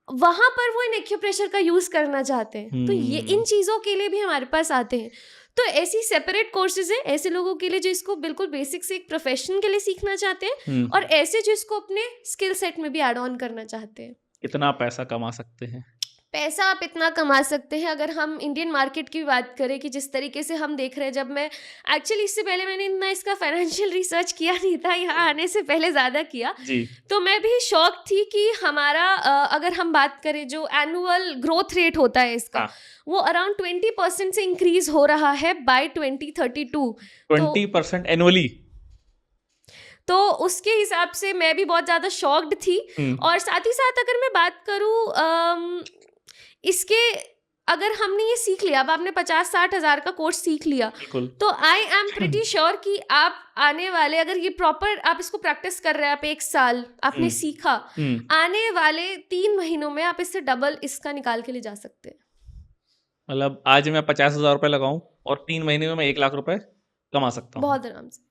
वहां पर वो इन एक्यूप्रेशर का यूज करना चाहते हैं, तो ये इन हुँ, चीजों के लिए भी हमारे पास आते हैं। तो ऐसी सेपरेट कोर्सेज हैं ऐसे लोगों के लिए जो इसको बिल्कुल बेसिक से एक प्रोफेशन के लिए सीखना चाहते हैं, हुँ। और ऐसे जो इसको अपने स्किल सेट में भी ऐड ऑन करना चाहते हैं। कितना पैसा कमा सकते हैं? पैसा आप इतना कमा सकते हैं, अगर हम इंडियन मार्केट की बात करें कि जिस तरीके से हम देख रहे हैं, जब मैं एक्चुअली इससे पहले मैंने इतना इसका फाइनेंशियल रिसर्च किया नहीं था, यहाँ आने से पहले ज़्यादा किया, जी, तो मैं भी शॉक थी कि हमारा अगर हम बात करें जो एनुअल ग्रोथ रेट होता है इसका, हाँ, वो अराउंड 20% से इंक्रीज हो रहा है बाय 2032। तो 20% एनुअली? तो उसके हिसाब से मैं भी बहुत ज़्यादा शॉक्ड थी। हुँ, और साथ ही साथ अगर मैं बात करूँ इसके, अगर हमने ये सीख लिया, अब आपने 50-60 हज़ार का कोर्स सीख लिया, बिल्कुल। तो आई एम प्रिटी श्योर कि आप आने वाले, अगर ये प्रॉपर आप इसको प्रैक्टिस कर रहे हैं, आप 1 साल आपने हुँ, सीखा, हुँ, आने वाले 3 महीनों में आप इससे डबल इसका निकाल के ले जा सकते हैं। मतलब आज मैं 50,000 रुपए लगाऊँ और 3 महीने में मैं 1 लाख रुपए कमा सकता हूँ। बहुत आराम से।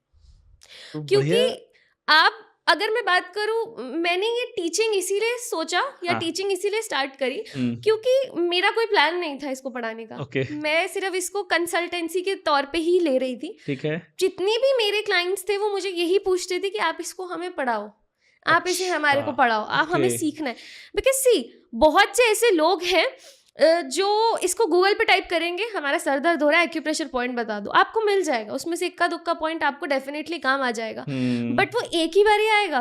तो क्योंकि बढ़िया। आप, अगर मैं बात करूँ, मैंने ये टीचिंग इसीलिए सोचा या हाँ, टीचिंग इसीलिए स्टार्ट करी, हुँ, क्योंकि मेरा कोई प्लान नहीं था इसको पढ़ाने का। ओके, मैं सिर्फ इसको कंसल्टेंसी के तौर पे ही ले रही थी। ठीक है। जितनी भी मेरे क्लाइंट्स थे वो मुझे यही पूछते थे कि आप इसको हमें पढ़ाओ, आप इसे हमारे को अच्छा, पढ़ाओ, आप हमें ओके, सीखना है। बिकॉज सी, बहुत से ऐसे लोग हैं जो इसको गूगल पे टाइप करेंगे, हमारा सर दर्द हो रहा है, एक्यूप्रेशर पॉइंट बता दो, आपको मिल जाएगा, उसमें से इक्का दुक्का पॉइंट आपको डेफिनेटली काम आ जाएगा। हुँ, बट वो एक ही बारी आएगा,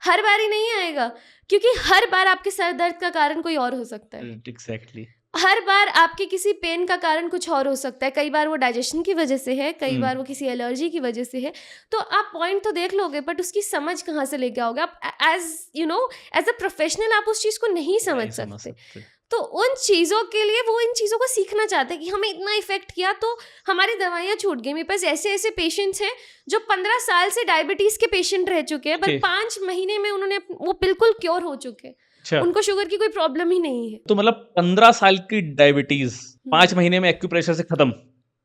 हर बारी नहीं आएगा, क्योंकि हर बार आपके सर दर्द का कारण कोई और हो सकता है, एग्ज़ैक्टली। हर बार आपके किसी पेन का कारण कुछ और हो सकता है। कई बार वो डाइजेशन की वजह से है, कई बार वो किसी एलर्जी की वजह से है। तो आप पॉइंट तो देख लोगे, बट उसकी समझ कहाँ से लेके आओगे आप? एज अ प्रोफेशनल आप उस चीज़ को नहीं समझ सकते। तो उन चीज़ों के लिए वो इन चीज़ों को सीखना चाहते हैं कि हमें इतना इफेक्ट किया तो हमारी दवाइयाँ छूट गई। मेरे पास ऐसे ऐसे पेशेंट्स हैं जो 15 साल से डायबिटीज़ के पेशेंट रह चुके हैं, पर 5 महीने में उन्होंने वो बिल्कुल क्योर हो चुके हैं। अच्छा, उनको शुगर की कोई प्रॉब्लम ही नहीं है। तो मतलब 15 साल की डायबिटीज़ 5 महीने में एक्यूप्रेशर से खत्म?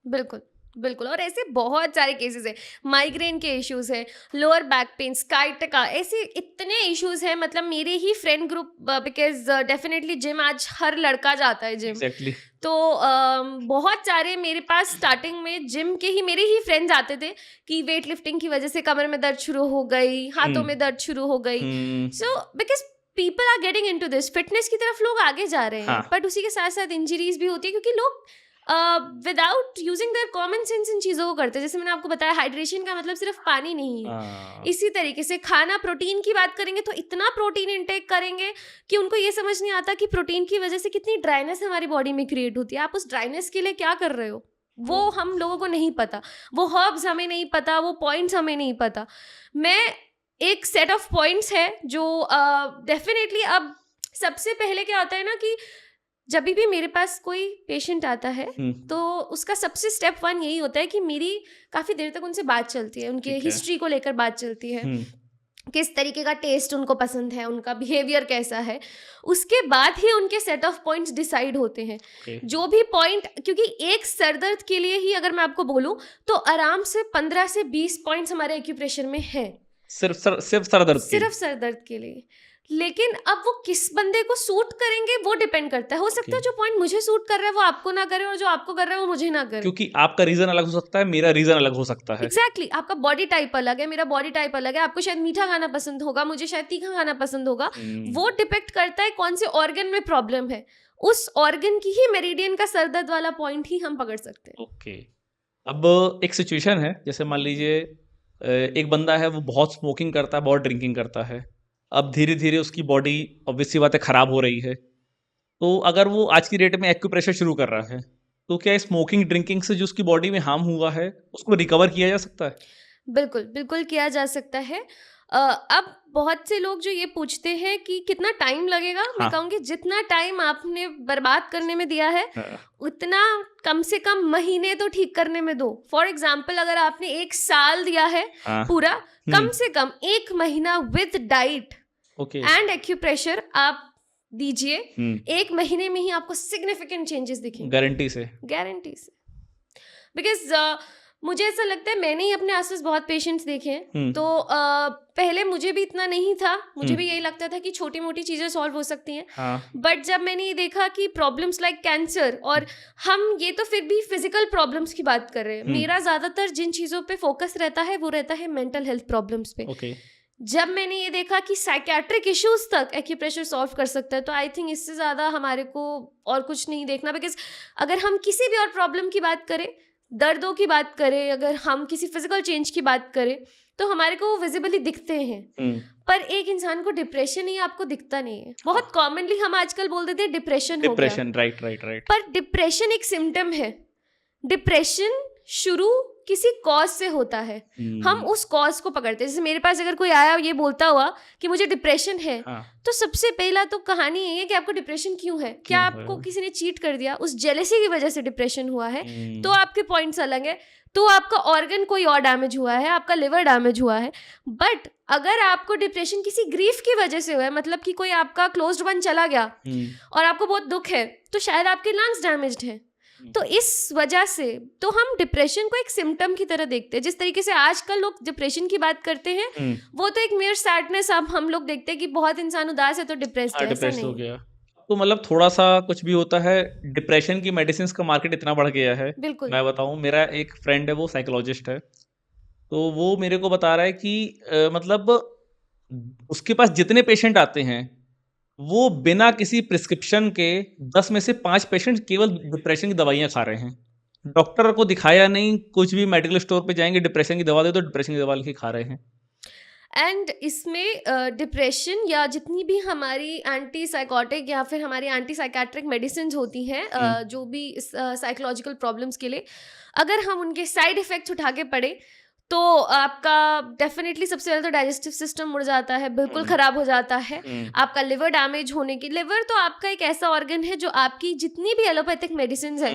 बिल्कुल, बिल्कुल। और ऐसे बहुत सारे केसेस हैं, माइग्रेन के इश्यूज़ हैं, लोअर बैक पेन, स्काइटिका, ऐसे इतने इश्यूज़ हैं। मतलब मेरे ही friend group, because definitely gym आज हर लड़का जाता है जिम। एग्ज़ैक्टली। तो बहुत सारे मेरे पास स्टार्टिंग में जिम के ही मेरे ही फ्रेंड्स आते थे कि वेट लिफ्टिंग की वजह से कमर में दर्द शुरू हो गई, हाथों में दर्द शुरू हो गई। हुँ, so because people are getting into this, fitness की तरफ लोग आगे जा रहे हैं, हाँ, बट उसी के साथ-साथ इंजरीज़ भी होती है, क्योंकि लोग without using their common sense in चीज़ों को करते हैं। जैसे मैंने आपको बताया, हाइड्रेशन का मतलब सिर्फ पानी नहीं है। इसी तरीके से खाना, प्रोटीन की बात करेंगे तो इतना प्रोटीन इंटेक करेंगे कि उनको ये समझ नहीं आता कि प्रोटीन की वजह से कितनी ड्राइनेस हमारी बॉडी में क्रिएट होती है। आप उस ड्राइनेस के लिए क्या कर रहे हो वो हम लोगों को नहीं पता, वो हर्ब्स हमें नहीं पता, वो पॉइंट्स हमें नहीं पता। मैं एक सेट ऑफ पॉइंट्स है जो डेफिनेटली अब सबसे पहले क्या होता है ना कि जब भी मेरे पास कोई पेशेंट आता है तो उसका सबसे स्टेप 1 यही होता है कि मेरी काफ़ी देर तक उनसे बात चलती है, उनके हिस्ट्री को लेकर बात चलती है, किस तरीके का टेस्ट उनको पसंद है, उनका बिहेवियर कैसा है। उसके बाद ही उनके सेट ऑफ पॉइंट्स डिसाइड होते हैं। जो भी पॉइंट, क्योंकि एक सरदर्द के लिए ही अगर मैं आपको बोलूं तो आराम से 15 से 20 पॉइंट्स हमारे एक्यूप्रेशर में है, सिर्फ सरदर्द के लिए। लेकिन अब वो किस बंदे को सूट करेंगे वो डिपेंड करता है। हो सकता है जो पॉइंट मुझे सूट कर रहा है वो आपको ना करे, और जो आपको कर रहा है वो मुझे ना करे, क्योंकि आपका रीजन अलग हो सकता है, मेरा रीजन अलग हो सकता है। एग्जैक्टली आपका बॉडी टाइप अलग है, मेरा बॉडी टाइप अलग है। आपको शायद मीठा खाना पसंद होगा, मुझे शायद तीखा खाना पसंद होगा। वो डिपेक्ट करता है कौन से ऑर्गन में प्रॉब्लम है, उस ऑर्गन की ही मेरिडियन का सरदर्द वाला पॉइंट ही हम पकड़ सकते हैं। ओके, अब एक सिचुएशन है, जैसे मान लीजिए एक बंदा है, वो बहुत स्मोकिंग करता है, बहुत ड्रिंकिंग करता है। अब धीरे धीरे उसकी बॉडी ऑब्वियस सी बात है खराब हो रही है, तो अगर वो आज की डेट में एक्यूप्रेशर शुरू कर रहा है तो क्या स्मोकिंग ड्रिंकिंग से जो उसकी बॉडी में हार्म हुआ है उसको रिकवर किया जा सकता है? बिल्कुल बिल्कुल किया जा सकता है। अब बहुत से लोग जो ये पूछते हैं कि कितना टाइम लगेगा, मैं कहूँगी जितना टाइम आपने बर्बाद करने में दिया है उतना कम से कम महीने तो ठीक करने में दो। फॉर एग्जाम्पल, अगर आपने 1 साल दिया है पूरा, कम से कम 1 महीना विद डाइट एंड एक्यूप्रेशर आप दीजिए। 1 महीने में ही आपको सिग्निफिकेंट चेंजेस दिखेंगे, गारंटी से। बिकॉज मुझे ऐसा लगता है, मैंने ही अपने आसपास बहुत पेशेंट्स देखे हैं, तो पहले मुझे भी इतना नहीं था, मुझे भी यही लगता था कि छोटी मोटी चीजें सॉल्व हो सकती हैं। बट जब मैंने ये देखा कि प्रॉब्लम्स लाइक कैंसर, और हम ये तो फिर भी फिजिकल प्रॉब्लम्स की बात कर रहे हैं, मेरा ज्यादातर जिन चीजों पे फोकस रहता है वो रहता है मेंटल हेल्थ प्रॉब्लम्स पे। जब मैंने ये देखा कि साइकेट्रिक इश्यूज तक एक्यूप्रेशर सॉल्व कर सकता है, तो आई थिंक इससे ज़्यादा हमारे को और कुछ नहीं देखना। बिकॉज अगर हम किसी भी और प्रॉब्लम की बात करें, दर्दों की बात करें, अगर हम किसी फिजिकल चेंज की बात करें, तो हमारे को वो विजिबली दिखते हैं। पर एक इंसान को डिप्रेशन ही आपको दिखता नहीं है। बहुत कॉमनली हम आजकल बोल देते हैं डिप्रेशन हो गया। राइट। पर डिप्रेशन एक सिम्टम है। डिप्रेशन शुरू किसी कॉज से होता है, हम उस कॉज को पकड़ते हैं। जैसे मेरे पास अगर कोई आया ये बोलता हुआ कि मुझे डिप्रेशन है, तो सबसे पहला तो कहानी यही है कि आपको डिप्रेशन क्यों है। क्या आपको किसी ने चीट कर दिया, उस जेलेसी की वजह से डिप्रेशन हुआ है, तो आपके पॉइंट्स अलग है। तो आपका ऑर्गन कोई और डैमेज हुआ है, आपका लिवर डैमेज हुआ है। बट अगर आपको डिप्रेशन किसी ग्रीफ की वजह से हुआ है, मतलब कि कोई आपका क्लोज्ड वन चला गया और आपको बहुत दुख है, तो शायद आपके लंग्स डैमेज्ड हैं। तो इस वजह से तो हम डिप्रेशन को एक सिम्टम की तरह देखते हैं। जिस तरीके से आजकल लोग डिप्रेशन की बात करते हैं, वो तो एक मेयर सैडनेस, अब हम लोग देखते हैं कि बहुत इंसान उदास है तो डिप्रेस्ड है, ऐसा नहीं हो गया। तो मतलब थोड़ा सा कुछ भी होता है, डिप्रेशन की मेडिसिन का मार्केट इतना बढ़ गया है। बिल्कुल, मैं बताऊं, मेरा एक फ्रेंड है, वो साइकोलॉजिस्ट है, तो वो मेरे को बता रहा है कि मतलब उसके पास जितने पेशेंट आते हैं वो बिना किसी प्रिस्क्रिप्शन के 10 में से 5 पेशेंट केवल डिप्रेशन की दवाइयाँ खा रहे हैं। डॉक्टर को दिखाया नहीं, कुछ भी मेडिकल स्टोर पे जाएंगे, डिप्रेशन की दवा दे तो डिप्रेशन की दवा लिखी खा रहे हैं। एंड इसमें डिप्रेशन या जितनी भी हमारी एंटी साइकोटिक या फिर हमारी एंटी साइकेट्रिक मेडिसिन होती हैं, जो भी साइकोलॉजिकल प्रॉब्लम्स के लिए, अगर हम उनके साइड इफेक्ट्स उठा के पढ़े तो आपका डेफिनेटली सबसे पहले तो डाइजेस्टिव सिस्टम मुड़ जाता है, बिल्कुल ख़राब हो जाता है। आपका लिवर डैमेज होने की, लिवर तो आपका एक ऐसा ऑर्गन है जो आपकी जितनी भी एलोपैथिक मेडिसिन है,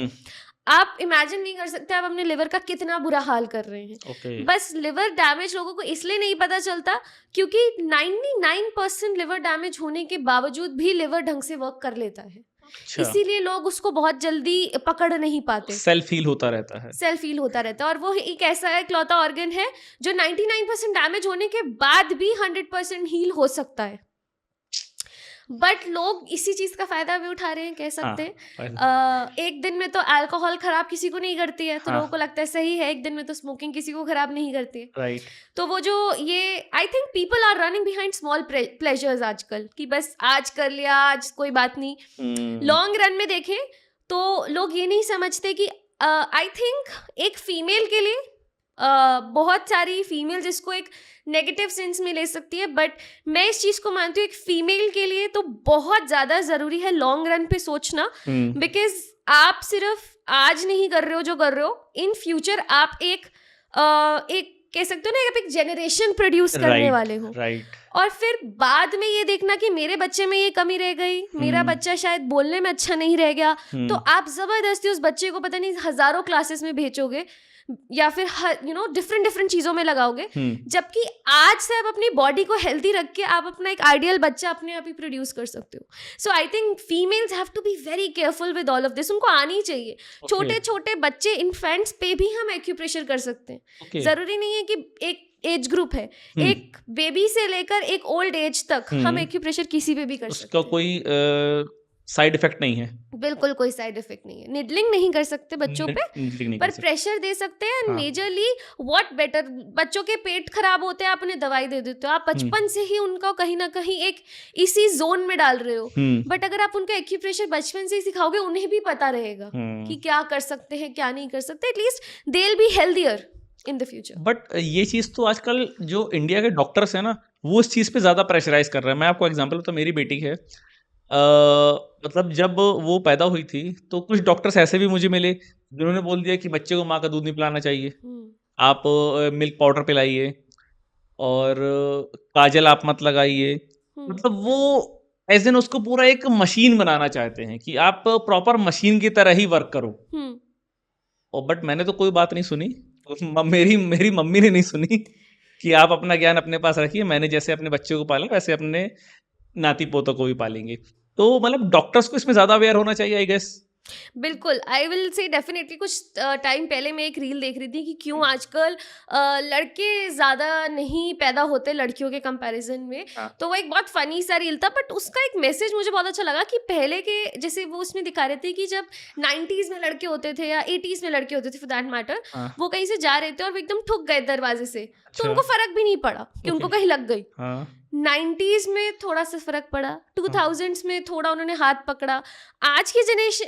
आप इमेजिन नहीं कर सकते आप अपने लिवर का कितना बुरा हाल कर रहे हैं। बस लिवर डैमेज लोगों को इसलिए नहीं पता चलता क्योंकि 99% लिवर डैमेज होने के बावजूद भी लिवर ढंग से वर्क कर लेता है। इसीलिए लोग उसको बहुत जल्दी पकड़ नहीं पाते, सेल्फ हील होता रहता है। और वो एक ऐसा इकलौता ऑर्गन है जो 99% डैमेज होने के बाद भी 100% हील हो सकता है। बट लोग इसी चीज का फायदा भी उठा रहे हैं, कह सकते हैं। एक दिन में तो अल्कोहल खराब किसी को नहीं करती है, तो लोगों को लगता है सही है। एक दिन में तो स्मोकिंग किसी को खराब नहीं करती है। तो वो जो ये I think people are running behind small pleasures आजकल, कि बस आज कर लिया, आज कोई बात नहीं। लॉन्ग रन में देखें तो लोग ये नहीं समझते कि आई थिंक एक फीमेल के लिए बहुत सारी फीमेल्स इसको एक नेगेटिव सेंस में ले सकती है, बट मैं इस चीज़ को मानती हूँ एक फीमेल के लिए तो बहुत ज़्यादा ज़रूरी है लॉन्ग रन पे सोचना, बिकॉज आप सिर्फ आज नहीं कर रहे हो जो कर रहे हो, इन फ्यूचर आप एक कह सकते हो ना, आप एक जेनरेशन प्रोड्यूस करने वाले हो। और फिर बाद में ये देखना कि मेरे बच्चे में ये कमी रह गई, मेरा बच्चा शायद बोलने में अच्छा नहीं रह गया, तो आप जबरदस्ती उस बच्चे को पता नहीं हजारों क्लासेस में भेजोगे या फिर डिफरेंट चीजों में लगाओगे, जबकि आज से आप अपनी बॉडी को हेल्दी रख के आप अपना एक आइडियल बच्चा अपने आप ही प्रोड्यूस कर सकते हो। So I think females have to be very careful with all of this. उनको आनी चाहिए। छोटे छोटे बच्चे इन्फेंट्स पे भी हम एक्यूप्रेशर कर सकते हैं। जरूरी नहीं है कि एक एज ग्रुप है, एक बेबी से लेकर एक ओल्ड एज तक हम एक्यूप्रेशर किसी पे भी कर सकते हैं। उसका कोई साइड इफेक्ट नहीं है? बिल्कुल कोई साइड इफेक्ट नहीं है। निडलिंग नहीं कर सकते बच्चों पे, पर प्रेशर दे सकते हैं। मेजरली व्हाट बेटर, बच्चों के पेट खराब होते हैं, आप उन्हें दवाई दे देते हो, आप बचपन से ही उनको कहीं ना कहीं एक इसी जोन में डाल रहे हो। बट अगर आप उनका एक्यूप्रेशर बचपन से ही सिखाओगे, उन्हें भी पता रहेगा कि क्या कर सकते हैं क्या नहीं कर सकते। At least they will be healthier in the future. But ये चीज तो आजकल जो इंडिया के डॉक्टर्स है ना, वो इस चीज पे ज्यादा प्रेशराइज कर रहे हैं। मैं आपको एग्जांपल तो मेरी बेटी है, मतलब जब वो पैदा हुई थी तो कुछ डॉक्टर्स ऐसे भी मुझे मिले जिन्होंने बोल दिया कि बच्चे को माँ का दूध नहीं पिलाना चाहिए, आप मिल्क पाउडर पिलाइए और काजल आप मत लगाइए। मतलब वो एज एन उसको पूरा एक मशीन बनाना चाहते हैं कि आप प्रॉपर मशीन की तरह ही वर्क करो। और बट मैंने तो कोई बात नहीं सुनी, मेरी मम्मी ने नहीं सुनी कि आप अपना ज्ञान अपने पास रखिए, मैंने जैसे अपने बच्चे को पाला वैसे अपने नाती पोतों को भी पालेंगे। तो मतलब डॉक्टर्स को इसमें ज्यादा अवेयर होना चाहिए आई गेस। बिल्कुल, आई विल से डेफिनेटली। कुछ टाइम पहले मैं एक रील देख रही थी कि क्यों आजकल लड़के ज़्यादा नहीं पैदा होते लड़कियों के कंपैरिजन में। तो वो एक बहुत फनी सा रील था, बट उसका एक मैसेज मुझे बहुत अच्छा लगा कि पहले के जैसे वो उसमें दिखा रहे थे कि जब 90s में लड़के होते थे या 80s में लड़के होते थे फॉर दैट मैटर, वो कहीं से जा रहे थे और वो एकदम ठुक गए दरवाजे से, तो उनको फर्क भी नहीं पड़ा कि उनको कहीं लग गई। 90s में थोड़ा सा फर्क पड़ा, 2000s में थोड़ा उन्होंने हाथ पकड़ा। आज की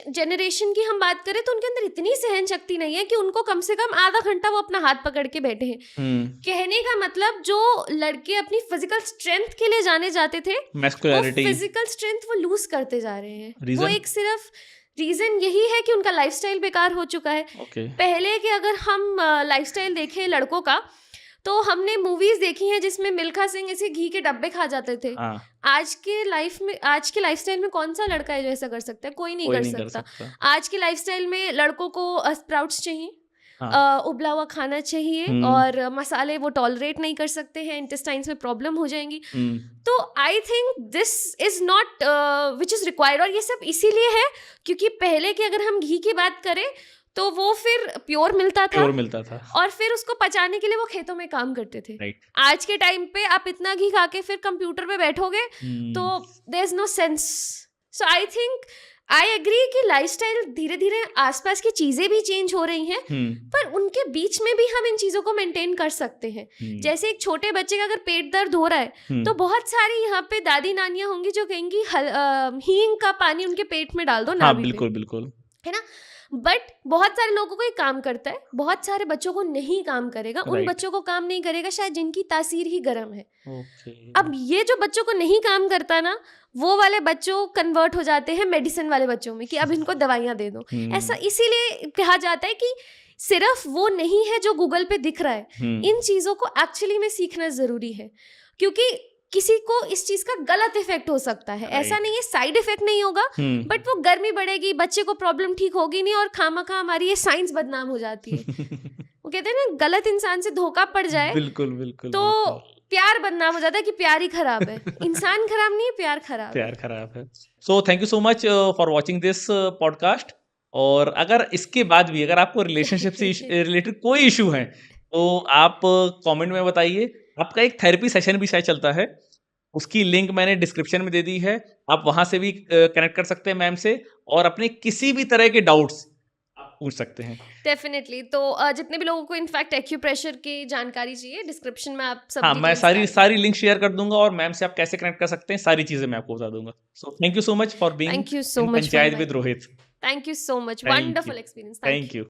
जेनरेशन की हम बात करें तो उनके अंदर इतनी सहन शक्ति नहीं है कि उनको कम से कम आधा घंटा वो अपना हाथ पकड़ के बैठे हैं। कहने का मतलब जो लड़के अपनी फिजिकल स्ट्रेंथ के लिए जाने जाते थे, वो फिजिकल स्ट्रेंथ वो लूज करते जा रहे हैं। वो एक सिर्फ रीजन यही है कि उनका लाइफस्टाइल बेकार हो चुका है। पहले के अगर हम लाइफस्टाइल देखें लड़कों का, तो हमने मूवीज देखी हैं जिसमें मिल्खा सिंह ऐसे घी के डब्बे खा जाते थे। आज के लाइफस्टाइल में कौन सा लड़का है जो ऐसा कर सकता है? कोई नहीं कर सकता। आज के लाइफस्टाइल में लड़कों को स्प्राउट्स चाहिए, उबला हुआ खाना चाहिए, और मसाले वो टॉलरेट नहीं कर सकते हैं, इंटेस्टाइन्स में प्रॉब्लम हो जाएंगी। तो I think this is not which is required. और ये सब इसीलिए है क्योंकि पहले की अगर हम घी की बात करें तो वो फिर प्योर मिलता था और फिर उसको पचाने के लिए वो खेतों में काम करते थे। आज के टाइम पे आप इतना घी खा के फिर कंप्यूटर पे बैठोगे तो there is no sense. So I think I agree कि लाइफस्टाइल धीरे धीरे आसपास की चीजें भी चेंज हो रही हैं, पर उनके बीच में भी हम इन चीजों को मेंटेन कर सकते हैं। जैसे एक छोटे बच्चे का अगर पेट दर्द हो रहा है तो बहुत सारी यहाँ पे दादी नानियां होंगी जो कहेंगी हींग का पानी उनके पेट में डाल दो नाभि पे। बिल्कुल बिल्कुल, है ना। बट बहुत सारे लोगों को ये काम करता है, बहुत सारे बच्चों को नहीं काम करेगा। उन बच्चों को काम नहीं करेगा शायद जिनकी तासीर ही गर्म है। अब ये जो बच्चों को नहीं काम करता ना, वो वाले बच्चों कन्वर्ट हो जाते हैं मेडिसिन वाले बच्चों में कि अब इनको दवाइयां दे दो। ऐसा इसीलिए कहा जाता है कि सिर्फ वो नहीं है जो गूगल पे दिख रहा है, इन चीजों को एक्चुअली में सीखना जरूरी है, क्योंकि किसी को इस चीज का गलत इफेक्ट हो सकता है। ऐसा नहीं है साइड इफेक्ट नहीं होगा, बट वो गर्मी बढ़ेगी, बच्चे को प्रॉब्लम ठीक होगी नहीं, और खामखा हमारी ये साइंस बदनाम हो जाती है। वो कहते हैं ना, गलत इंसान से धोखा पड़ जाए बिल्कुल तो प्यार बदनाम हो जाता है कि प्यार ही खराब है। इंसान खराब नहीं है, प्यार खराब है। So thank you so much for watching this podcast. और अगर इसके बाद भी अगर आपको रिलेशनशिप से रिलेटेड कोई इशू है तो आप कमेंट में बताइए। आपका एक थेरेपी सेशन भी शायद चलता है, उसकी लिंक मैंने डिस्क्रिप्शन में दे दी है, आप वहां से भी कनेक्ट कर सकते हैं मैम से, और अपने किसी भी तरह के डाउट्स आप पूछ सकते हैं। डेफिनेटली। तो जितने भी लोगों को इनफैक्ट एक्यूप्रेशर की जानकारी चाहिए, डिस्क्रिप्शन में आप सब मैं सारी लिंक शेयर कर दूंगा, और मैम से आप कैसे कनेक्ट कर सकते हैं सारी चीजें मैं आपको बता दूंगा। So thank you so much for being panchayat with Rohit. Thank you so much, thank you, wonderful experience, thank thank you. You.